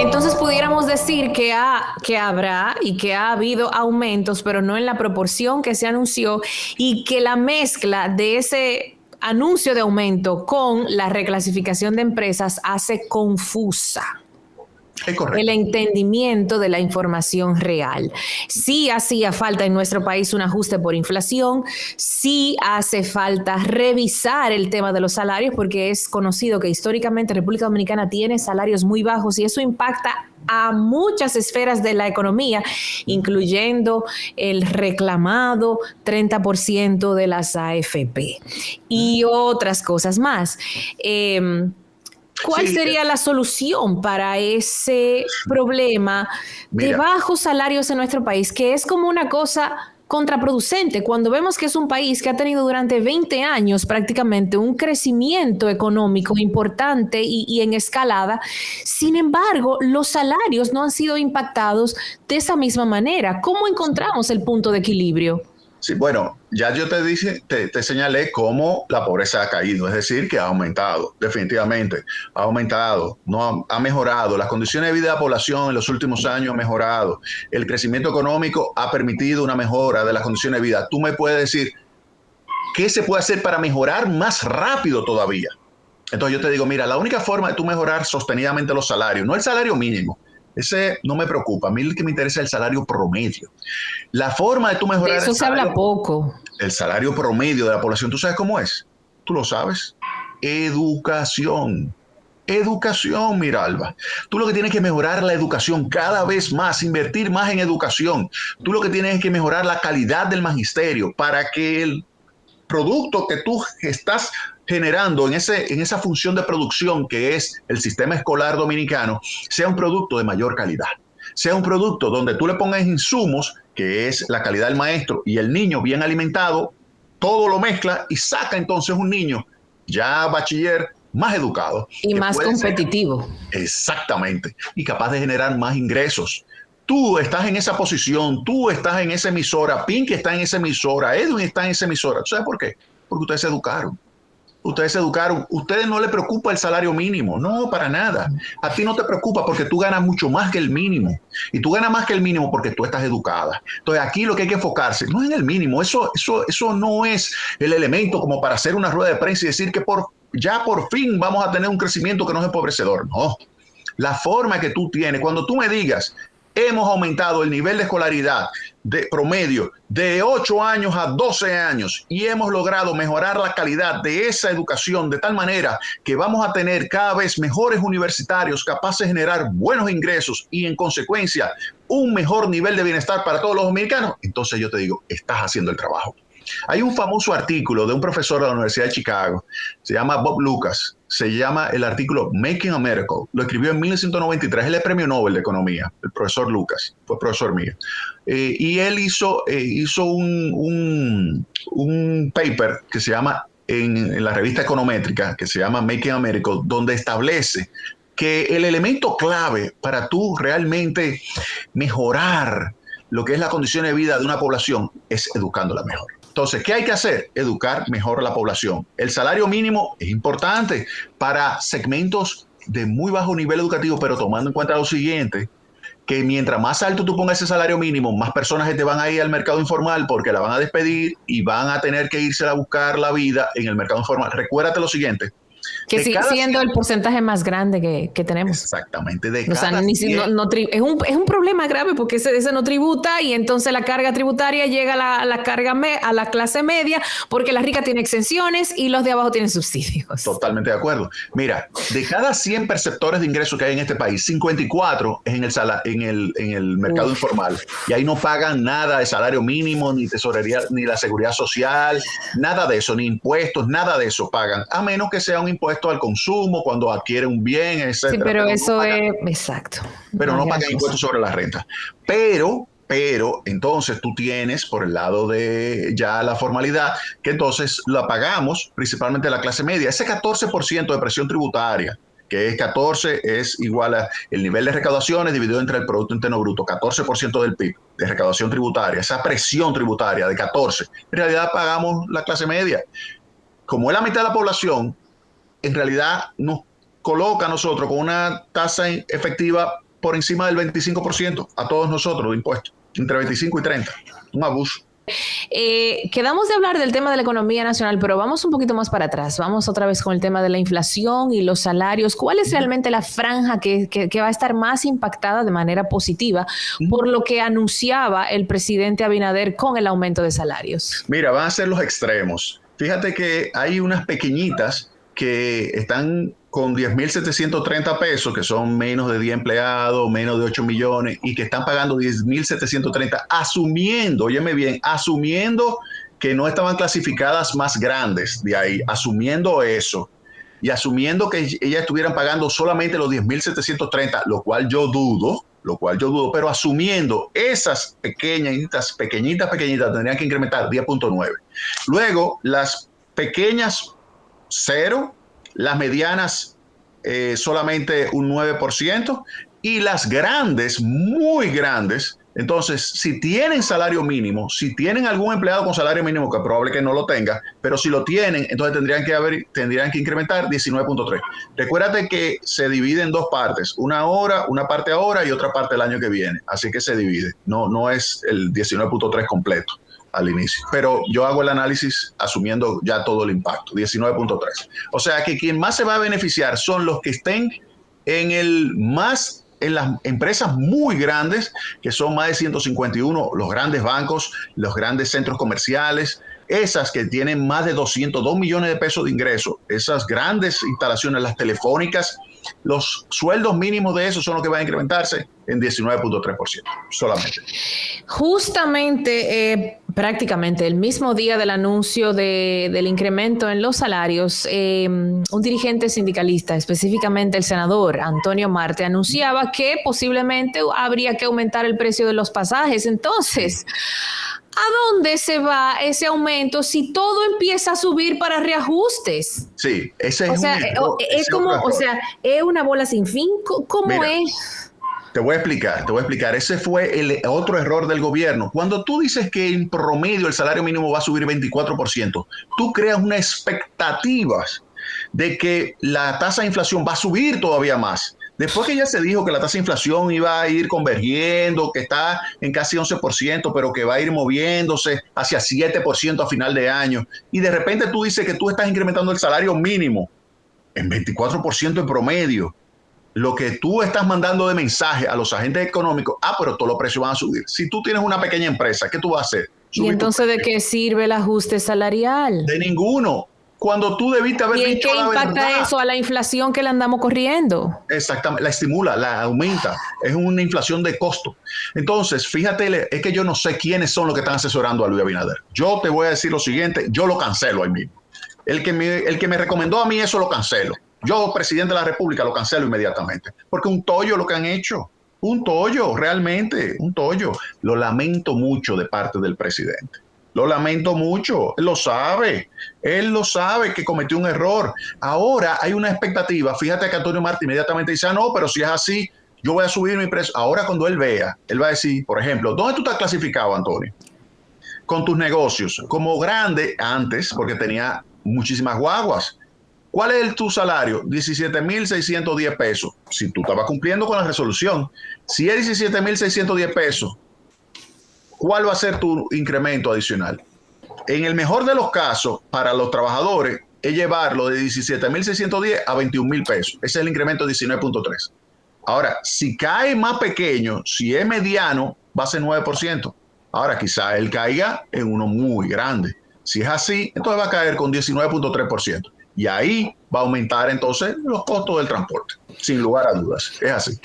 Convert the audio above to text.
Entonces pudiéramos decir que habrá y que ha habido aumentos, pero no en la proporción que se anunció y que la mezcla de ese anuncio de aumento con la reclasificación de empresas hace confusa Es el correcto. entendimiento de la información real. Sí hacía falta en nuestro país un ajuste por inflación, sí hace falta revisar el tema de los salarios, porque es conocido que históricamente República Dominicana tiene salarios muy bajos y eso impacta a muchas esferas de la economía, incluyendo el reclamado 30% de las AFP y otras cosas más. ¿Cuál Sí, sería la solución para ese problema de mira, bajos salarios en nuestro país, que es como una cosa contraproducente cuando vemos que es un país que ha tenido durante 20 años prácticamente un crecimiento económico importante y en escalada? Sin embargo, los salarios no han sido impactados de esa misma manera. ¿Cómo encontramos el punto de equilibrio? sí, bueno, ya yo te señalé cómo la pobreza ha caído, es decir, que ha aumentado, definitivamente, ha aumentado, no ha mejorado, las condiciones de vida de la población en los últimos años han mejorado, el crecimiento económico ha permitido una mejora de las condiciones de vida. Tú me puedes decir, ¿qué se puede hacer para mejorar más rápido todavía? Entonces yo te digo, mira, la única forma de tú mejorar sostenidamente los salarios, no el salario mínimo, ese no me preocupa, a mí el que me interesa es el salario promedio. La forma de tú De mejorar eso se habla poco. el salario promedio de la población, ¿tú sabes cómo es? Tú lo sabes. Educación. Educación, Miralba. Tú lo que tienes que mejorar la educación cada vez más, invertir más en educación. Tú lo que tienes es que mejorar la calidad del magisterio para que el producto que tú estás generando en esa función de producción que es el sistema escolar dominicano sea un producto de mayor calidad, sea un producto donde tú le pongas insumos, que es la calidad del maestro, y el niño bien alimentado, todo lo mezcla y saca entonces un niño ya bachiller más educado, Y que más puede ser competitivo. exactamente y capaz de generar más ingresos. Tú estás en esa posición, tú estás en esa emisora, Pink está en esa emisora, Edwin está en esa emisora. ¿Tú sabes por qué? Porque ustedes se educaron. Ustedes se educaron. Ustedes no le preocupa el salario mínimo. No, para nada. A ti no te preocupa porque tú ganas mucho más que el mínimo. Y tú ganas más que el mínimo porque tú estás educada. Entonces aquí lo que hay que enfocarse no es en el mínimo. Eso no es el elemento como para hacer una rueda de prensa y decir que ya por fin vamos a tener un crecimiento que no es empobrecedor. No. La forma que tú tienes, cuando tú me digas, hemos aumentado el nivel de escolaridad de promedio de 8 años a 12 años y hemos logrado mejorar la calidad de esa educación de tal manera que vamos a tener cada vez mejores universitarios capaces de generar buenos ingresos y en consecuencia un mejor nivel de bienestar para todos los dominicanos, entonces yo te digo, estás haciendo el trabajo. Hay un famoso artículo de un profesor de la Universidad de Chicago, se llama Bob Lucas, se llama el artículo Making a Miracle, lo escribió en 1993, él es premio Nobel de Economía, el profesor Lucas, fue profesor mío. Y él hizo un paper que se llama en la revista econométrica, que se llama Making a Miracle, donde establece que el elemento clave para tú realmente mejorar lo que es la condición de vida de una población es educándola mejor. Entonces, ¿qué hay que hacer? Educar mejor a la población. El salario mínimo es importante para segmentos de muy bajo nivel educativo, pero tomando en cuenta lo siguiente, que mientras más alto tú pongas ese salario mínimo, más personas te van a ir al mercado informal porque la van a despedir y van a tener que irse a buscar la vida en el mercado informal. Recuérdate lo siguiente, Que de sigue cada siendo 100, el porcentaje más grande que tenemos. exactamente, de O sea, cada 100, es un problema grave porque ese no tributa y entonces la carga tributaria llega a a la clase media porque la rica tiene exenciones y los de abajo tienen subsidios. totalmente de acuerdo. Mira, de cada 100 perceptores de ingresos que hay en este país, 54 es en el mercado Uf. informal. Y ahí no pagan nada de salario mínimo, ni tesorería, ni la seguridad social, nada de eso, ni impuestos, nada de eso pagan, a menos que sea un impuesto al consumo, cuando adquiere un bien, Sí, etcétera. pero Pero eso es exacto. no Una gran pagan cosa. impuestos sobre la renta. Pero entonces tú tienes por el lado de ya la formalidad, que entonces la pagamos principalmente la clase media, ese 14% de presión tributaria, que es 14, es igual a el nivel de recaudaciones dividido entre el Producto Interno Bruto, 14% del PIB de recaudación tributaria, esa presión tributaria de 14, en realidad pagamos la clase media. Como es la mitad de la población, en realidad nos coloca a nosotros con una tasa efectiva por encima del 25% a todos nosotros de impuestos, entre 25 y 30. Un abuso. Quedamos de hablar del tema de la economía nacional, pero vamos un poquito más para atrás. Vamos otra vez con el tema de la inflación y los salarios. ¿Cuál es realmente la franja que va a estar más impactada de manera positiva por lo que anunciaba el presidente Abinader con el aumento de salarios? Mira, van a ser los extremos. Fíjate que hay unas pequeñitas que están con 10.730 pesos, que son menos de 10 empleados, menos de 8 millones, y que están pagando 10.730, asumiendo, óyeme bien, asumiendo que no estaban clasificadas más grandes de ahí, asumiendo eso, y asumiendo que ellas estuvieran pagando solamente los 10.730, lo cual yo dudo, pero asumiendo esas pequeñitas tendrían que incrementar 10.9. Luego, las pequeñas 0, las medianas solamente un 9% y las grandes, muy grandes. Entonces, si tienen salario mínimo, si tienen algún empleado con salario mínimo, que probable que no lo tenga, pero si lo tienen, entonces tendrían que incrementar 19.3. Recuérdate que se divide en dos partes, una parte ahora y otra parte el año que viene. Así que se divide, no es el 19.3 completo al inicio. Pero yo hago el análisis asumiendo ya todo el impacto, 19.3. O sea que quien más se va a beneficiar son los que estén en las empresas muy grandes, que son más de 151, los grandes bancos, los grandes centros comerciales, esas que tienen más de 202 millones de pesos de ingresos, esas grandes instalaciones, las telefónicas, los sueldos mínimos de esos son los que van a incrementarse en 19.3% solamente. Justamente, prácticamente el mismo día del anuncio del incremento en los salarios, un dirigente sindicalista, específicamente el senador Antonio Marte, anunciaba que posiblemente habría que aumentar el precio de los pasajes. Entonces, ¿a dónde se va ese aumento si todo empieza a subir para reajustes? Sí, ese es es una bola sin fin. ¿Cómo es? Te voy a explicar. Ese fue el otro error del gobierno. Cuando tú dices que en promedio el salario mínimo va a subir 24%, tú creas unas expectativas de que la tasa de inflación va a subir todavía más. Después que ya se dijo que la tasa de inflación iba a ir convergiendo, que está en casi 11%, pero que va a ir moviéndose hacia 7% a final de año, y de repente tú dices que tú estás incrementando el salario mínimo en 24% en promedio, lo que tú estás mandando de mensaje a los agentes económicos, pero todos los precios van a subir. Si tú tienes una pequeña empresa, ¿qué tú vas a hacer? ¿Y entonces de qué sirve el ajuste salarial? De ninguno. Cuando tú debiste haber dicho la verdad. ¿Y en qué impacta eso a la inflación que le andamos corriendo? Exactamente, la estimula, la aumenta. Es una inflación de costo. Entonces, fíjate, es que yo no sé quiénes son los que están asesorando a Luis Abinader. Yo te voy a decir lo siguiente, yo lo cancelo ahí mismo. El que me recomendó a mí eso lo cancelo. Yo, presidente de la República, lo cancelo inmediatamente. Porque un tollo lo que han hecho. Un tollo, realmente, un tollo. Lo lamento mucho de parte del presidente. Lo lamento mucho, él lo sabe que cometió un error. Ahora hay una expectativa, fíjate que Antonio Marte inmediatamente dice, no, pero si es así, yo voy a subir mi precio. Ahora cuando él vea, él va a decir, por ejemplo, ¿dónde tú estás clasificado, Antonio? Con tus negocios, como grande antes, porque tenía muchísimas guaguas. ¿Cuál es tu salario? 17.610 pesos. Si tú estabas cumpliendo con la resolución, si es 17.610 pesos, ¿cuál va a ser tu incremento adicional? En el mejor de los casos, para los trabajadores, es llevarlo de 17.610 a 21.000 pesos. Ese es el incremento de 19.3. Ahora, si cae más pequeño, si es mediano, va a ser 9%. Ahora, quizá él caiga en uno muy grande. Si es así, entonces va a caer con 19.3%. Y ahí va a aumentar entonces los costos del transporte, sin lugar a dudas. Es así.